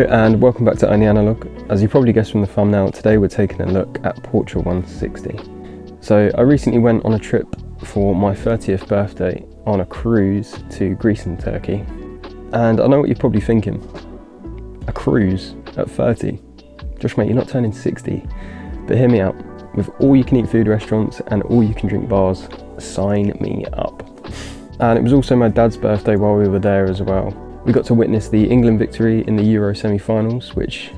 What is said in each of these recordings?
and welcome back to Only Analog. As you probably guessed from the thumbnail, today we're taking a look at Portra 160. So I recently went on a trip for my 30th birthday on a cruise to Greece and Turkey. And I know what you're probably thinking, a cruise at 30? Josh mate, you're not turning 60. But hear me out, with all you can eat food restaurants and all you can drink bars, sign me up. And it was also my dad's birthday while we were there as well. We got to witness the England victory in the Euro semi-finals, which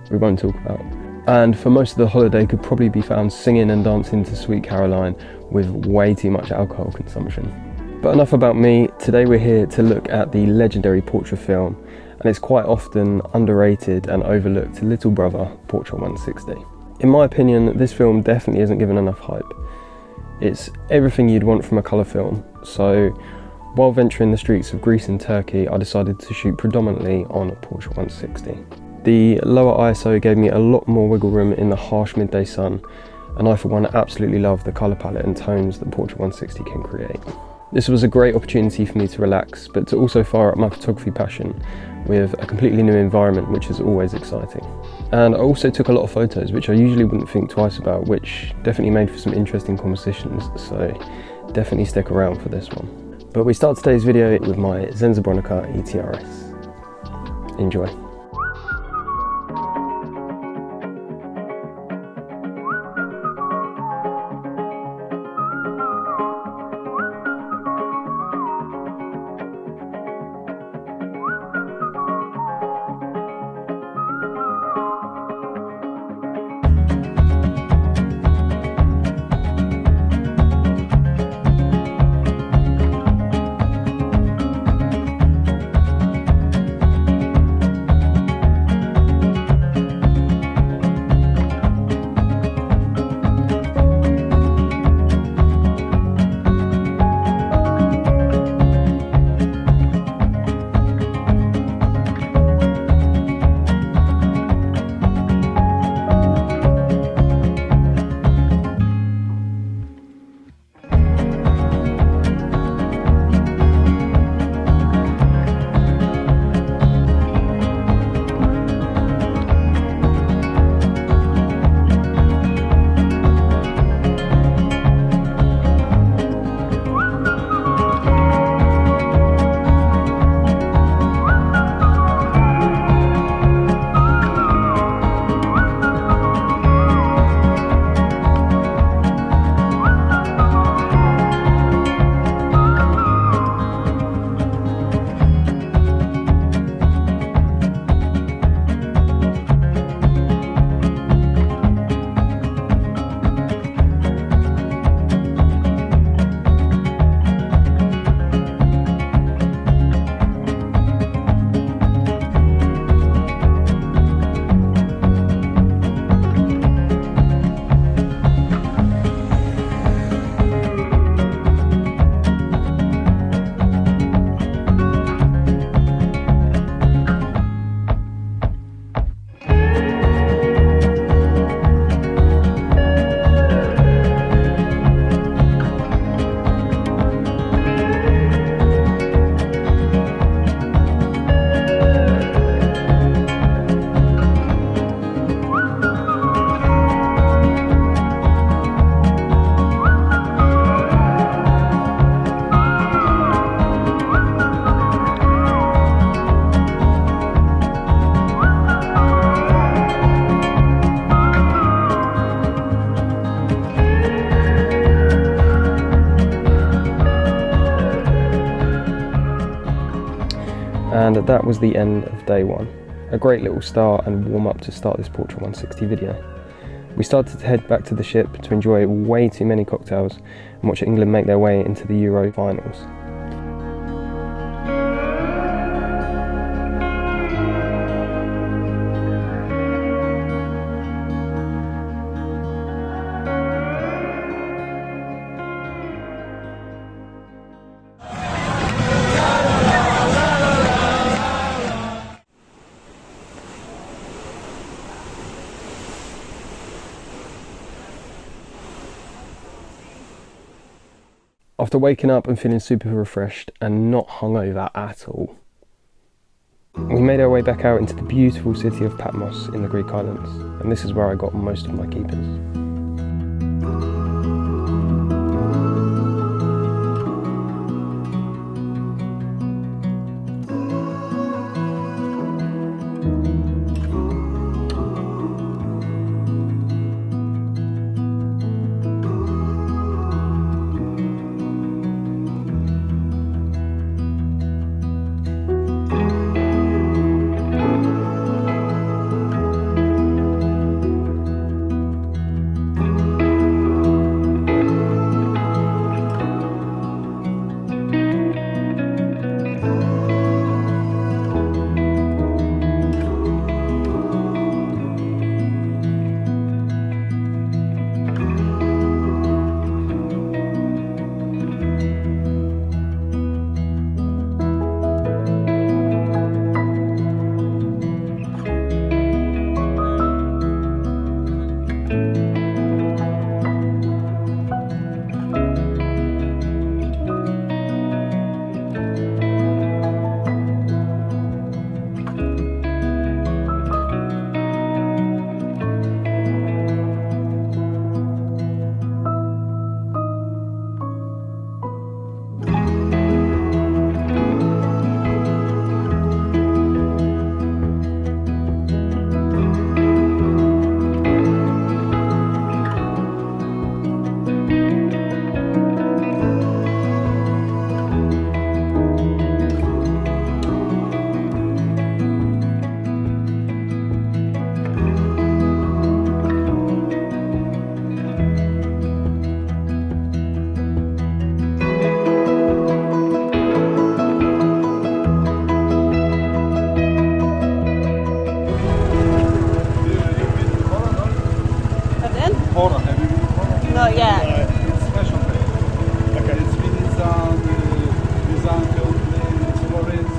we won't talk about. And for most of the holiday could probably be found singing and dancing to Sweet Caroline with way too much alcohol consumption. But enough about me. Today we're here to look at the legendary Portra film, and it's quite often underrated and overlooked little brother, Portra 160. In my opinion, this film definitely isn't given enough hype. It's everything you'd want from a colour film, so while venturing the streets of Greece and Turkey, I decided to shoot predominantly on a Portra 160. The lower ISO gave me a lot more wiggle room in the harsh midday sun, and I for one absolutely love the colour palette and tones that Portra 160 can create. This was a great opportunity for me to relax, but to also fire up my photography passion with a completely new environment, which is always exciting. And I also took a lot of photos, which I usually wouldn't think twice about, which definitely made for some interesting compositions, so definitely stick around for this one. But we start today's video with my Zenza Bronica ETRS. Enjoy. And that was the end of day one. A great little start and warm up to start this Portra 160 video. We started to head back to the ship to enjoy way too many cocktails and watch England make their way into the Euro finals. After waking up and feeling super refreshed and not hungover at all, We made our way back out into the beautiful city of Patmos in the Greek islands, and this is where I got most of my keepers. Portra, have you been to Portra? No, yeah. It's a special place. Okay, it's Byzantium, Florence.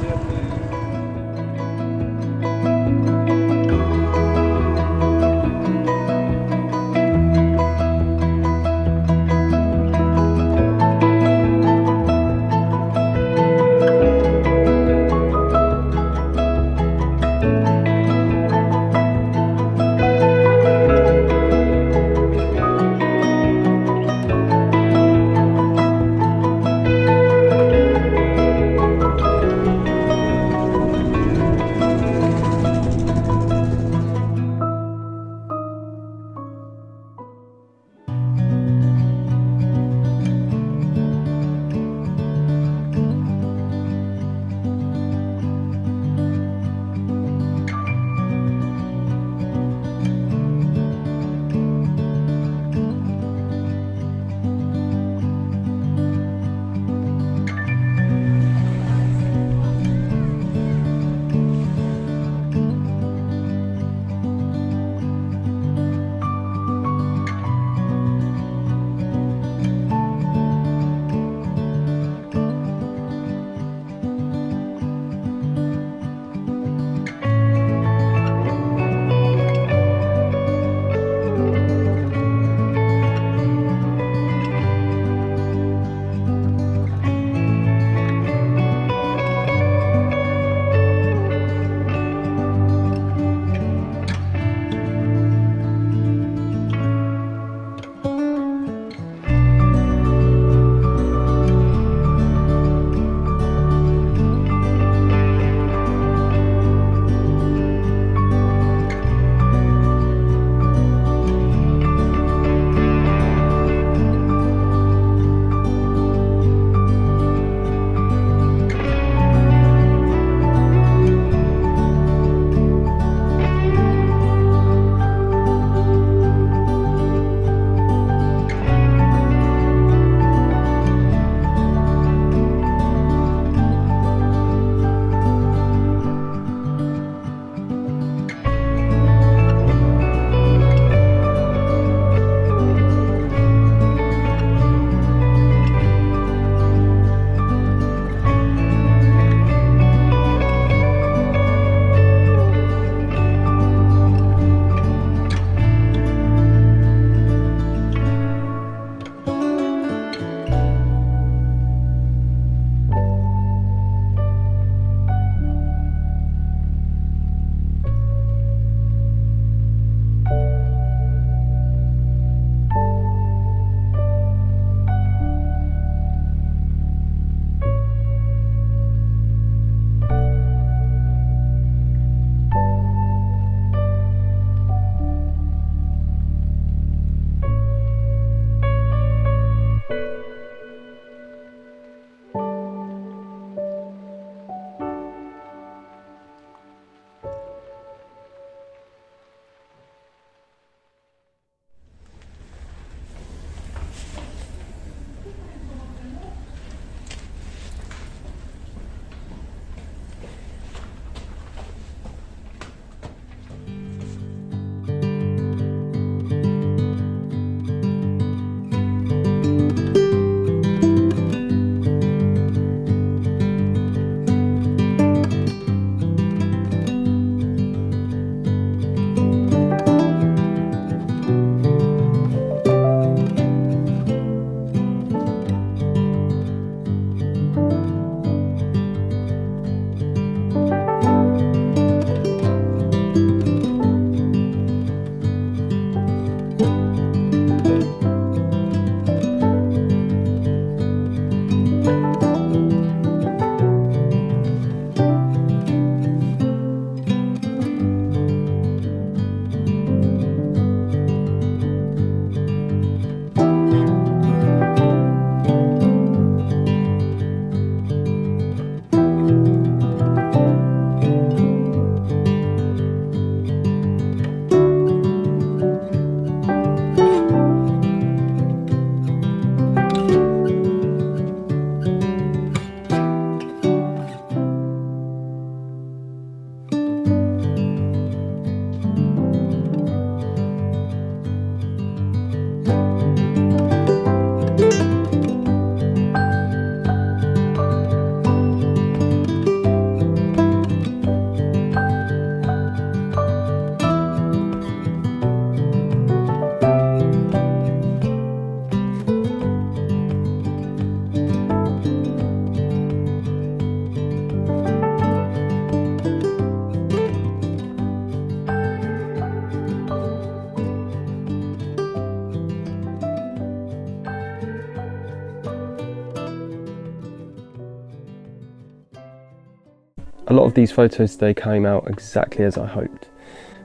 lot of these photos today came out exactly as I hoped.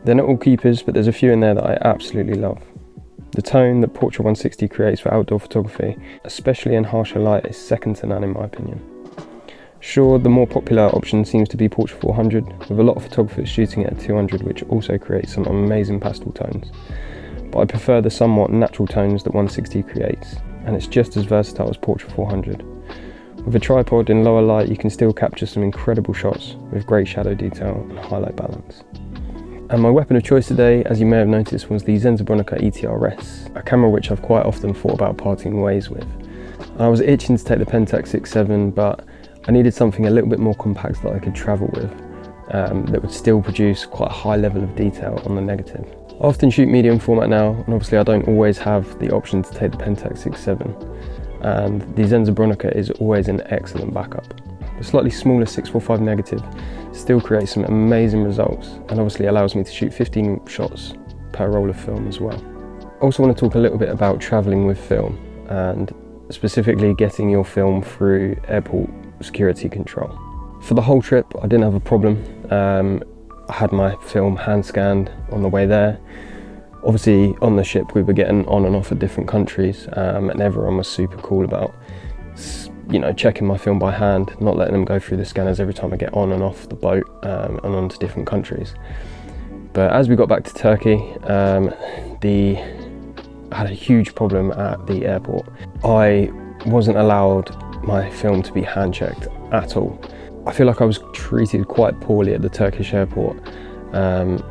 They're not all keepers, but there's a few in there that I absolutely love. The tone that Portra 160 creates for outdoor photography, especially in harsher light, is second to none in my opinion. Sure, the more popular option seems to be Portra 400, with a lot of photographers shooting it at 200, which also creates some amazing pastel tones. But I prefer the somewhat natural tones that 160 creates, and it's just as versatile as Portra 400. With a tripod in lower light, you can still capture some incredible shots with great shadow detail and highlight balance. And my weapon of choice today, as you may have noticed, was the Zenza Bronica ETRS, a camera which I've quite often thought about parting ways with. I was itching to take the Pentax 6.7, but I needed something a little bit more compact that I could travel with, that would still produce quite a high level of detail on the negative. I often shoot medium format now, and obviously I don't always have the option to take the Pentax 6.7, and the Zenza Bronica is always an excellent backup. The slightly smaller 645 negative still creates some amazing results, and obviously allows me to shoot 15 shots per roll of film as well. I also want to talk a little bit about travelling with film, and specifically getting your film through airport security control. For the whole trip I didn't have a problem. I had my film hand scanned on the way there. Obviously on the ship we were getting on and off at different countries, and everyone was super cool about checking my film by hand, not letting them go through the scanners every time I get on and off the boat and onto different countries. But as we got back to Turkey, I had a huge problem at the airport. I wasn't allowed my film to be hand checked at all. I feel like I was treated quite poorly at the Turkish airport, and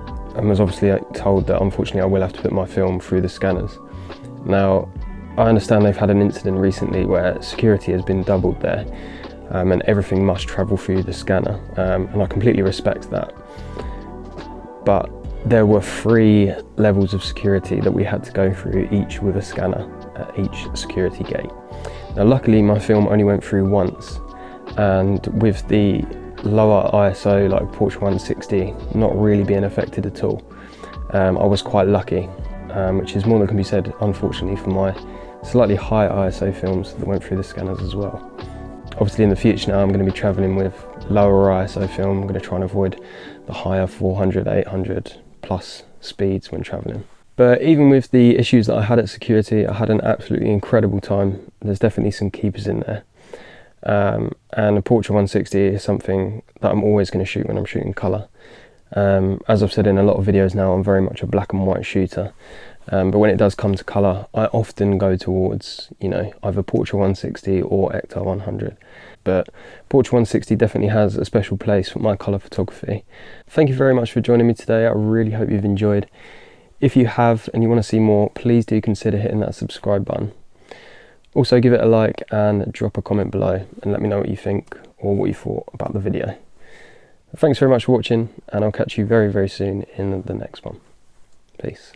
was obviously told that unfortunately I will have to put my film through the scanners. Now, I understand they've had an incident recently where security has been doubled there, and everything must travel through the scanner, and I completely respect that. But there were 3 levels of security that we had to go through, each with a scanner at each security gate. Now luckily my film only went through once, and with the lower ISO like Portra 160 not really being affected at all, I was quite lucky, which is more than can be said unfortunately for my slightly higher ISO films that went through the scanners as well. Obviously in the future now I'm going to be travelling with lower ISO film. I'm going to try and avoid the higher 400, 800 plus speeds when travelling. But even with the issues that I had at security, I had an absolutely incredible time. There's definitely some keepers in there. And a Portra 160 is something that I'm always going to shoot when I'm shooting colour. As I've said in a lot of videos now, I'm very much a black and white shooter. But when it does come to colour, I often go towards, either Portra 160 or Ektar 100. But Portra 160 definitely has a special place for my colour photography. Thank you very much for joining me today. I really hope you've enjoyed. If you have and you want to see more, please do consider hitting that subscribe button. Also give it a like and drop a comment below and let me know what you think or what you thought about the video. Thanks very much for watching, and I'll catch you very, very soon in the next one. Peace.